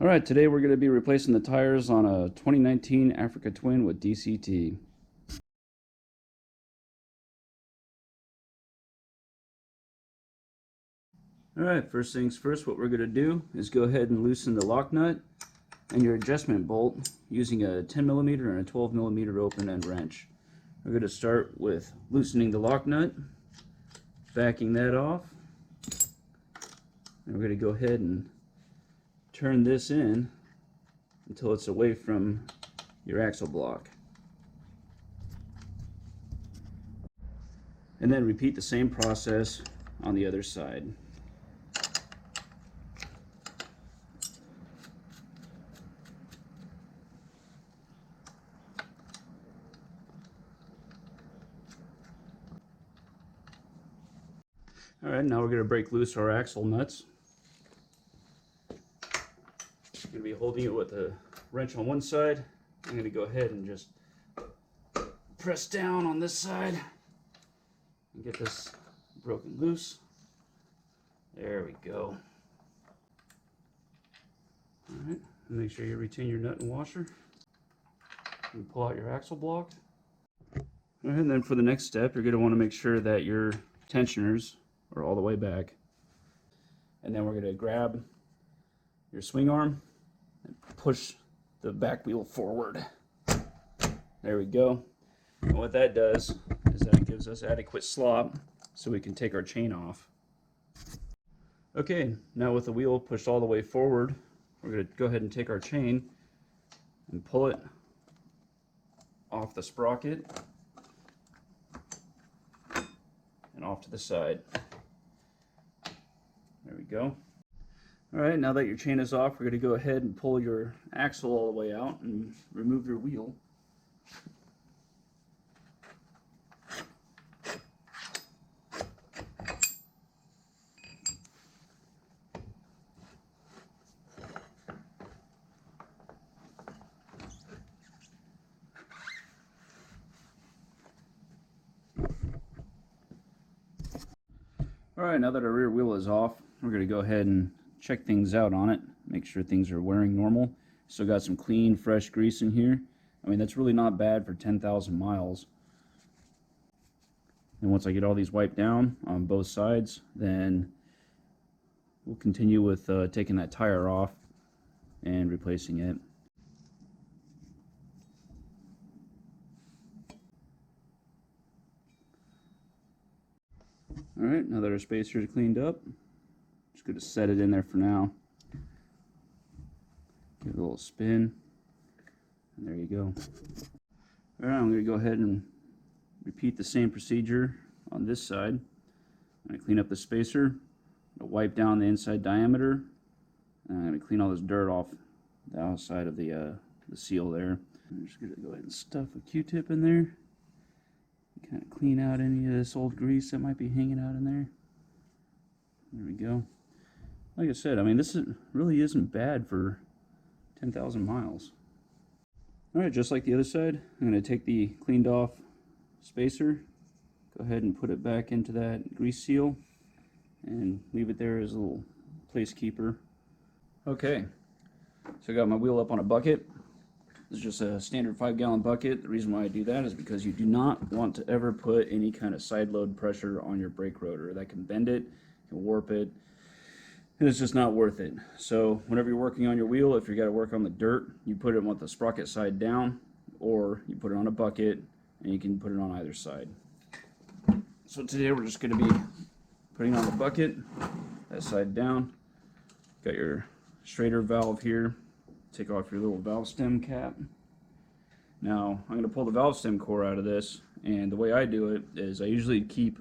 Alright, today we're going to be replacing the tires on a 2019 Africa Twin with DCT. Alright, first things first, what we're going to do is go ahead and loosen the lock nut and your adjustment bolt using a 10mm and a 12mm open end wrench. We're going to start with loosening the lock nut, backing that off, and we're going to go ahead and turn this in until it's away from your axle block. And then repeat the same process on the other side. Alright, now we're going to break loose our axle nuts. I'm going to be holding it with a wrench on one side. I'm going to go ahead and just press down on this side and get this broken loose. There we go. Alright, make sure you retain your nut and washer. And pull out your axle block. Alright, and then for the next step, you're going to want to make sure that your tensioners are all the way back. And then we're going to grab your swing arm and push the back wheel forward. There we go. And what that does is that it gives us adequate slop so we can take our chain off. Okay, now with the wheel pushed all the way forward, we're going to go ahead and take our chain and pull it off the sprocket and off to the side. There we go. Alright, now that your chain is off, we're going to go ahead and pull your axle all the way out and remove your wheel. Alright, now that our rear wheel is off, we're going to go ahead and check things out on it, make sure things are wearing normal. Still got some clean, fresh grease in here. I mean, that's really not bad for 10,000 miles. And once I get all these wiped down on both sides, then we'll continue with taking that tire off and replacing it. Alright, now that our spacer is cleaned up, just going to set it in there for now. Give it a little spin, and there you go. Alright, I'm going to go ahead and repeat the same procedure on this side. I'm going to clean up the spacer, wipe down the inside diameter, and I'm going to clean all this dirt off the outside of the seal there. I'm just going to go ahead and stuff a Q-tip in there. Kind of clean out any of this old grease that might be hanging out in there. There we go. Like I said, I mean, really isn't bad for 10,000 miles. Alright, just like the other side, I'm going to take the cleaned off spacer, go ahead and put it back into that grease seal, and leave it there as a little place keeper. Okay, so I got my wheel up on a bucket. This is just a standard 5-gallon bucket. The reason why I do that is because you do not want to ever put any kind of side load pressure on your brake rotor. That can bend it, can warp it, and it's just not worth it. So whenever you're working on your wheel, if you got to work on the dirt, you put it with the sprocket side down, or you put it on a bucket, and you can put it on either side. So today we're just going to be putting on the bucket, that side down. Got your straighter valve here. Take off your little valve stem cap. Now I'm going to pull the valve stem core out of this, and the way I do it is I usually keep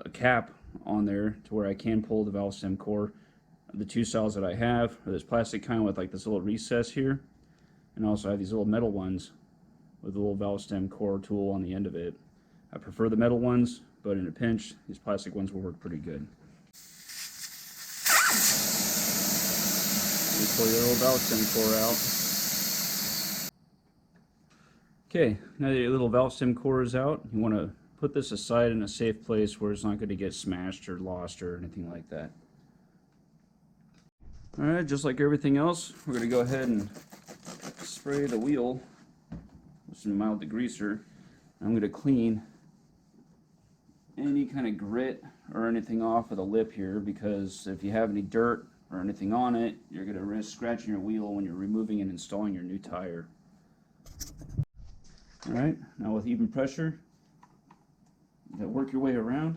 a cap on there to where I can pull the valve stem core. The two styles that I have are this plastic kind with like this little recess here, and also I have these little metal ones with a little valve stem core tool on the end of it. I prefer the metal ones, but in a pinch these plastic ones will work pretty good. Pull your little valve stem core out. Okay, now that your little valve stem core is out, you want to put this aside in a safe place where it's not going to get smashed or lost or anything like that. Alright, just like everything else, we're going to go ahead and spray the wheel with some mild degreaser. I'm going to clean any kind of grit or anything off of the lip here, because if you have any dirt or anything on it, you're going to risk scratching your wheel when you're removing and installing your new tire. Alright, now with even pressure, you work your way around.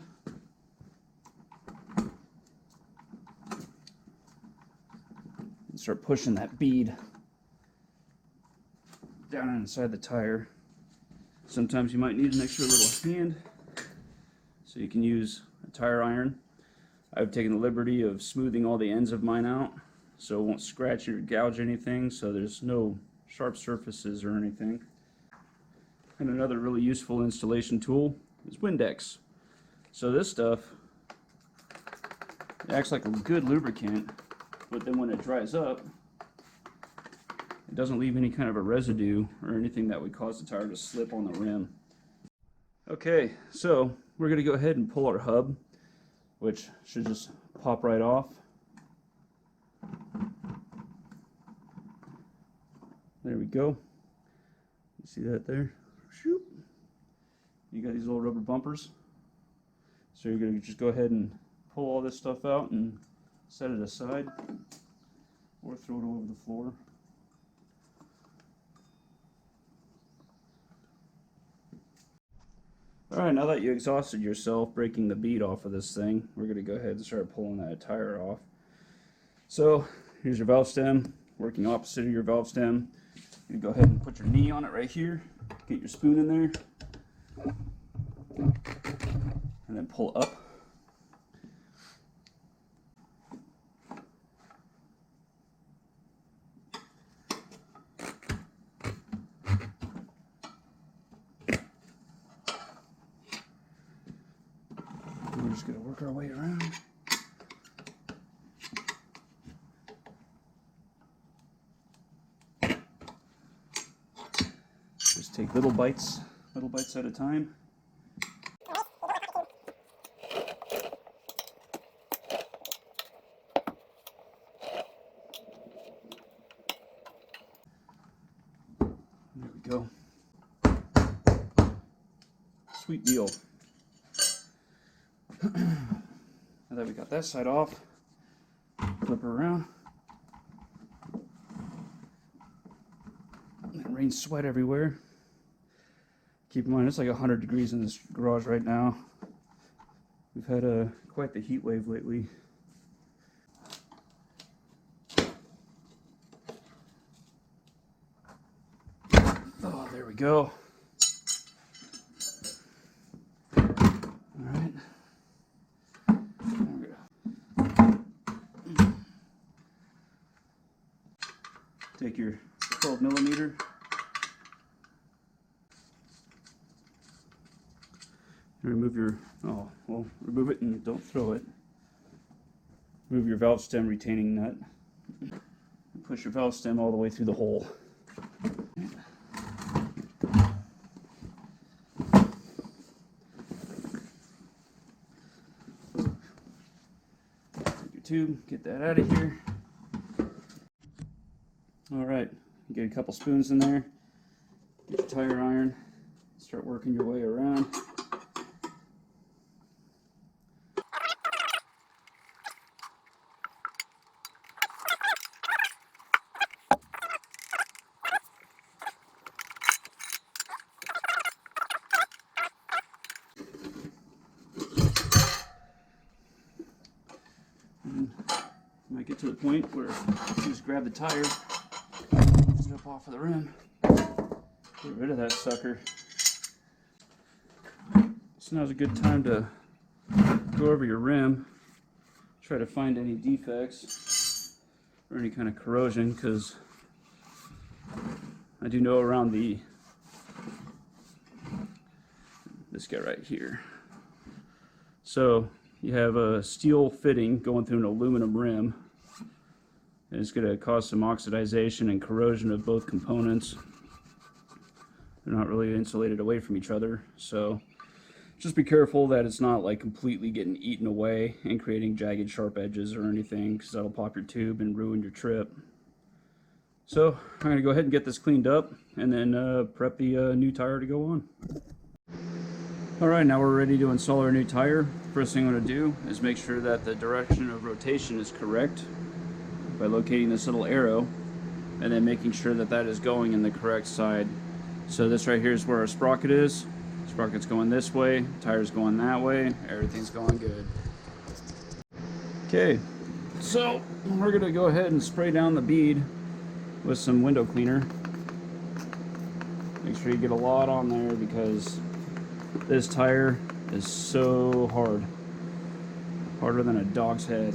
And start pushing that bead down inside the tire. Sometimes you might need an extra little hand, so you can use a tire iron. I've taken the liberty of smoothing all the ends of mine out so it won't scratch or gouge anything, so there's no sharp surfaces or anything. And another really useful installation tool is Windex. So this stuff, it acts like a good lubricant, but then when it dries up, it doesn't leave any kind of a residue or anything that would cause the tire to slip on the rim. Okay, so we're going to go ahead and pull our hub, which should just pop right off. There we go. You see that there? Shoop. You got these little rubber bumpers. So you're going to just go ahead and pull all this stuff out and set it aside, or throw it over the floor. Alright, now that you exhausted yourself breaking the bead off of this thing, we're going to go ahead and start pulling that tire off. So here's your valve stem, working opposite of your valve stem. You go ahead and put your knee on it right here, get your spoon in there, and then pull up. We're just going to work our way around. Just take little bites at a time. There we go. Sweet deal. Now that we got that side off, flip her around. And rain sweat everywhere. Keep in mind, it's like 100 degrees in this garage right now. We've had quite the heat wave lately. Oh, there we go. Alright. Take your 12mm. Remove your, remove it and don't throw it. Remove your valve stem retaining nut. And push your valve stem all the way through the hole. Take your tube, get that out of here. Alright, get a couple spoons in there. Get your tire iron. Start working your way around. Might get to the point where you just grab the tire, lift it up off of the rim, get rid of that sucker. So now's a good time to go over your rim, try to find any defects or any kind of corrosion, because I do know around this guy right here. So you have a steel fitting going through an aluminum rim, and it's going to cause some oxidization and corrosion of both components. They're not really insulated away from each other, so Just be careful that it's not like completely getting eaten away and creating jagged sharp edges or anything, because that'll pop your tube and ruin your trip. So I'm going to go ahead and get this cleaned up and then prep the new tire to go on. Alright, now we're ready to install our new tire. First thing I'm going to do is make sure that the direction of rotation is correct by locating this little arrow and then making sure that that is going in the correct side. So this right here is where our sprocket is. Sprocket's going this way, tire's going that way, everything's going good. Okay, so we're going to go ahead and spray down the bead with some window cleaner. Make sure you get a lot on there because this tire is so hard. Harder than a dog's head.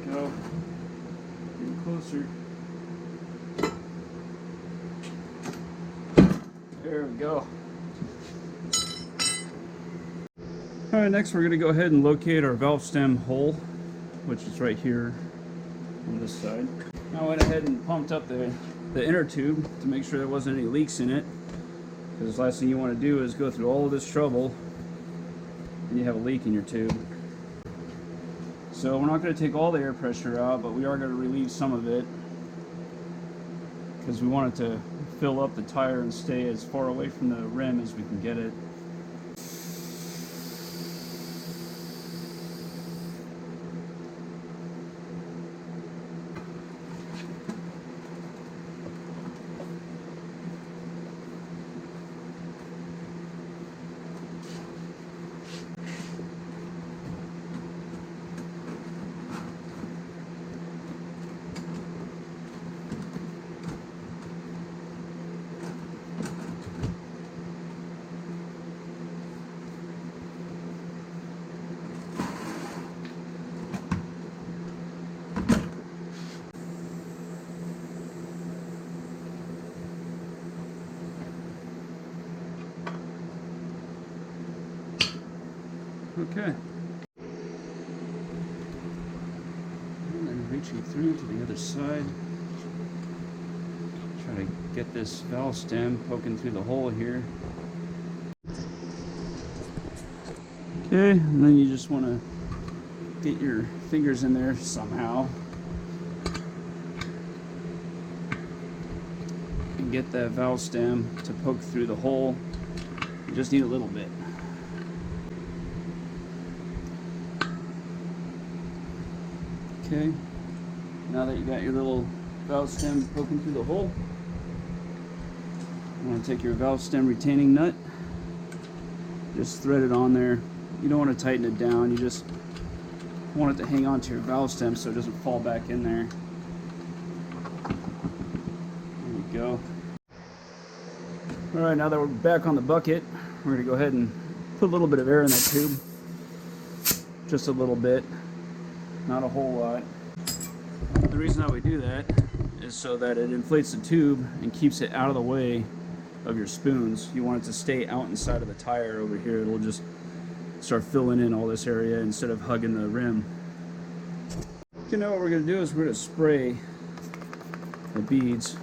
Go. Getting closer. There we go. Alright, next we're going to go ahead and locate our valve stem hole, which is right here on this side. Now I went ahead and pumped up the inner tube to make sure there wasn't any leaks in it, because the last thing you want to do is go through all of this trouble and you have a leak in your tube. So we're not going to take all the air pressure out, but we are going to relieve some of it because we want it to fill up the tire and stay as far away from the rim as we can get it. Okay. And then reaching through to the other side. Try to get this valve stem poking through the hole here. Okay, and then you just want to get your fingers in there somehow and get that valve stem to poke through the hole. You just need a little bit. Okay, now that you got your little valve stem poking through the hole, you want to take your valve stem retaining nut, just thread it on there. You don't want to tighten it down, you just want it to hang on to your valve stem so it doesn't fall back in there. There we go. Alright, now that we're back on the bucket, we're going to go ahead and put a little bit of air in that tube. Just a little bit. Not a whole lot. The reason that we do that is so that it inflates the tube and keeps it out of the way of your spoons. You want it to stay out inside of the tire over here. It'll just start filling in all this area instead of hugging the rim. Okay, now what we're going to do is we're going to spray the beads.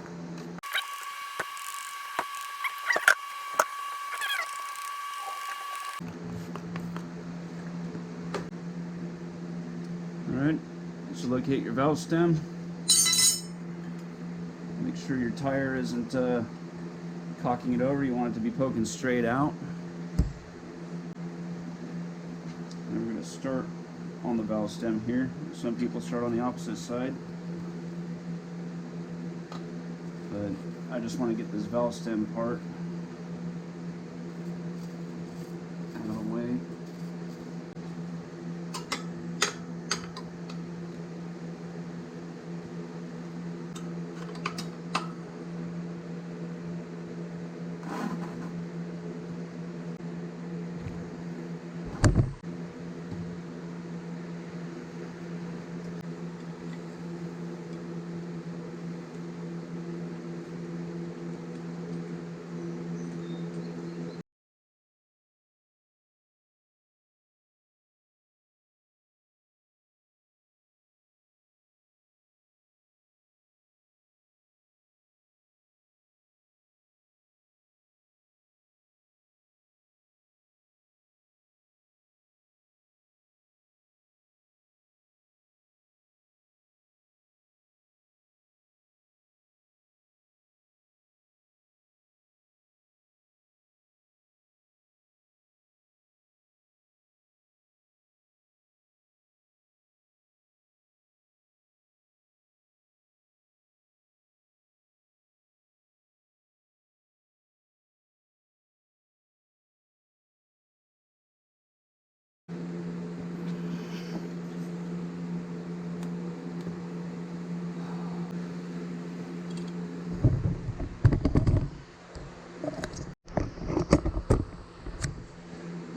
Alright, so locate your valve stem. Make sure your tire isn't cocking it over. You want it to be poking straight out. And we're going to start on the valve stem here. Some people start on the opposite side. But I just want to get this valve stem part out of the way.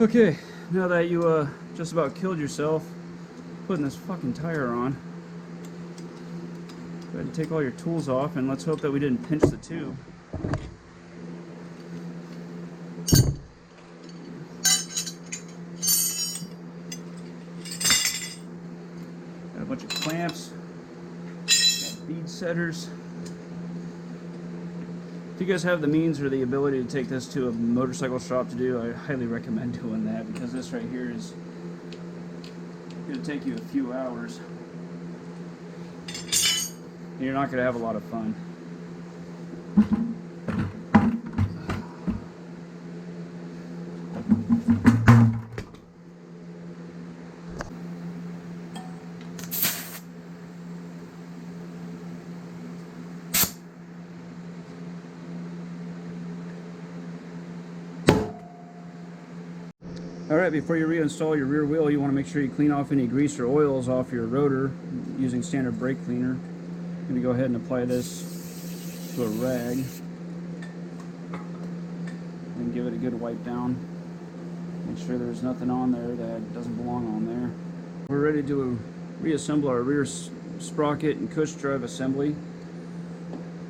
Okay, now that you just about killed yourself putting this fucking tire on, go ahead and take all your tools off, and let's hope that we didn't pinch the tube. Got a bunch of clamps, got bead setters. If you guys have the means or the ability to take this to a motorcycle shop to do, I highly recommend doing that, because this right here is going to take you a few hours. And you're not going to have a lot of fun. Alright, before you reinstall your rear wheel, you want to make sure you clean off any grease or oils off your rotor using standard brake cleaner. I'm going to go ahead and apply this to a rag and give it a good wipe down. Make sure there's nothing on there that doesn't belong on there. We're ready to reassemble our rear sprocket and cush drive assembly.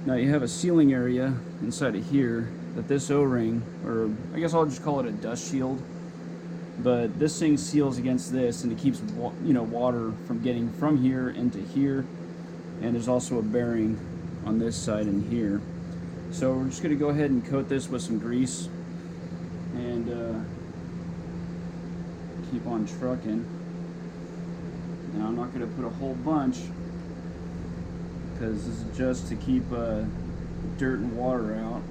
Now you have a sealing area inside of here that this O-ring, or I guess I'll just call it a dust shield, but this thing seals against this, and it keeps water from getting from here into here. And there's also a bearing on this side and here. So we're just going to go ahead and coat this with some grease and keep on trucking. Now I'm not going to put a whole bunch, because this is just to keep dirt and water out,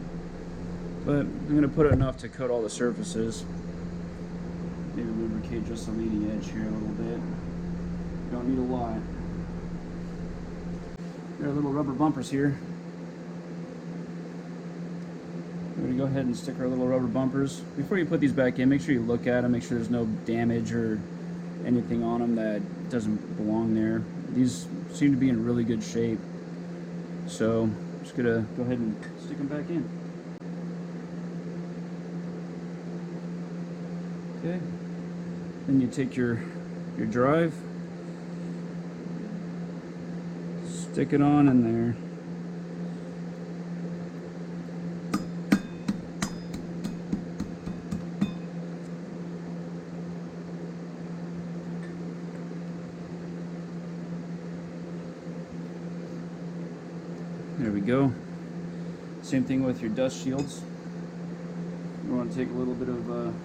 but I'm going to put enough to coat all the surfaces. Maybe lubricate just the leading edge here a little bit. You don't need a lot. There are little rubber bumpers here. We're going to go ahead and stick our little rubber bumpers. Before you put these back in, make sure you look at them, make sure there's no damage or anything on them that doesn't belong there. These seem to be in really good shape. So I'm just going to go ahead and stick them back in. Okay. Then you take your drive, stick it on in there. There we go. Same thing with your dust shields. You want to take a little bit of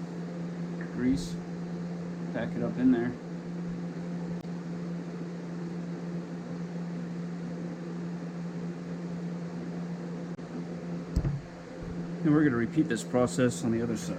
grease, pack it up in there. And we're going to repeat this process on the other side.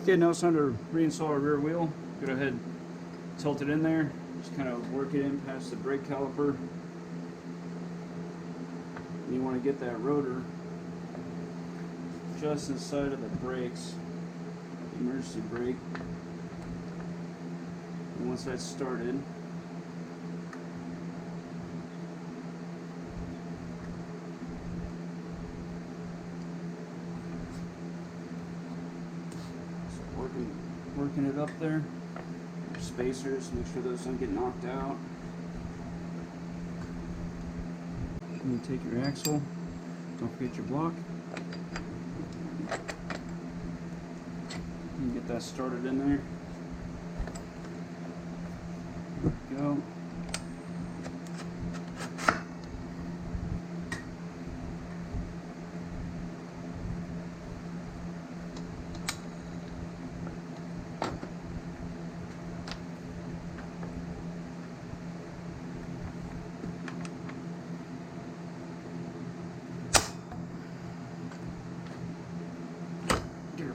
Okay, now it's time to reinstall our rear wheel. Go ahead, tilt it in there, just kind of work it in past the brake caliper. And you want to get that rotor just inside of the brakes, the emergency brake. And once that's started, working it up there. Spacers, make sure those don't get knocked out. And you take your axle, don't forget your block. And get that started in there. There we go.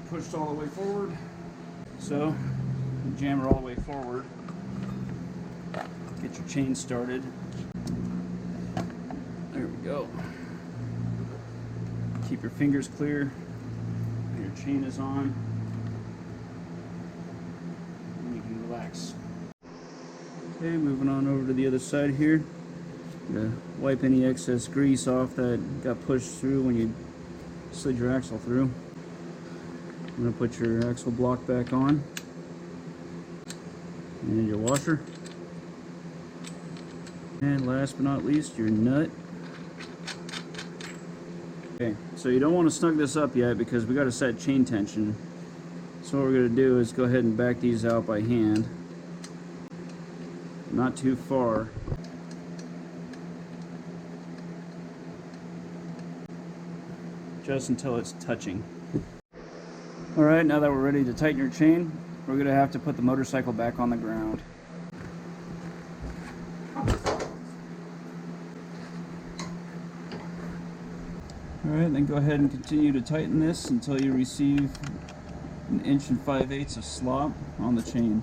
Pushed all the way forward. So jam her all the way forward. Get your chain started. There we go. Keep your fingers clear. Your chain is on. Okay, moving on over to the other side here. To wipe any excess grease off that got pushed through when you slid your axle through. I'm going to put your axle block back on and your washer. And last but not least, your nut. Okay, so you don't want to snug this up yet because we got to set chain tension. So what we're going to do is go ahead and back these out by hand. Not too far. Just until it's touching. Alright, now that we're ready to tighten your chain, we're going to have to put the motorcycle back on the ground. Alright, then go ahead and continue to tighten this until you receive 1 5/8 inches of slop on the chain.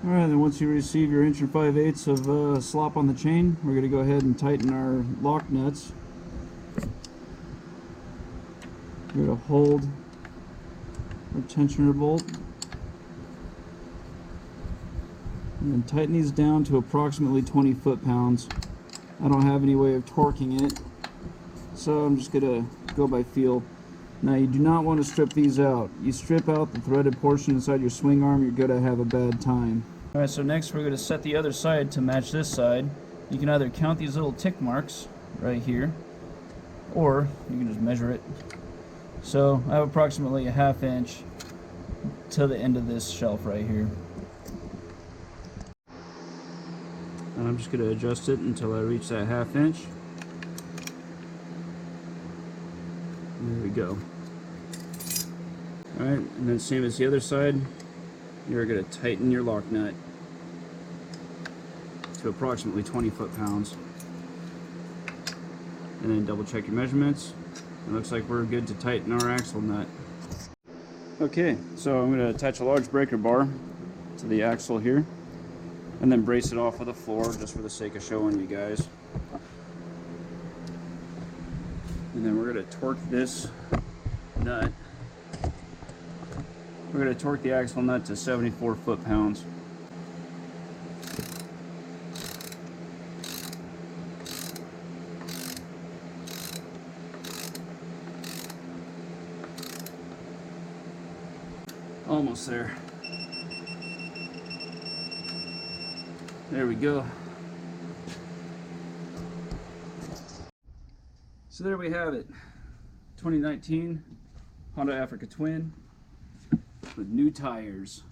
Alright, then once you receive your 1 5/8 inches of slop on the chain, we're going to go ahead and tighten our lock nuts. We're going to hold our tensioner bolt and then tighten these down to approximately 20 foot-pounds. I don't have any way of torquing it, so I'm just going to go by feel. Now you do not want to strip these out. You strip out the threaded portion inside your swing arm, you're going to have a bad time. Alright, so next we're going to set the other side to match this side. You can either count these little tick marks right here, or you can just measure it. So I have approximately a 1/2 inch to the end of this shelf right here. And I'm just going to adjust it until I reach that 1/2 inch. There we go. Alright, and then same as the other side, you're going to tighten your lock nut to approximately 20 foot-pounds. And then double check your measurements. It looks like we're good to tighten our axle nut. Okay, so I'm going to attach a large breaker bar to the axle here and then brace it off of the floor just for the sake of showing you guys. And then we're going to torque this nut. We're going to torque the axle nut to 74 foot-pounds. Almost there. There we go. So there we have it. 2019 Honda Africa Twin with new tires.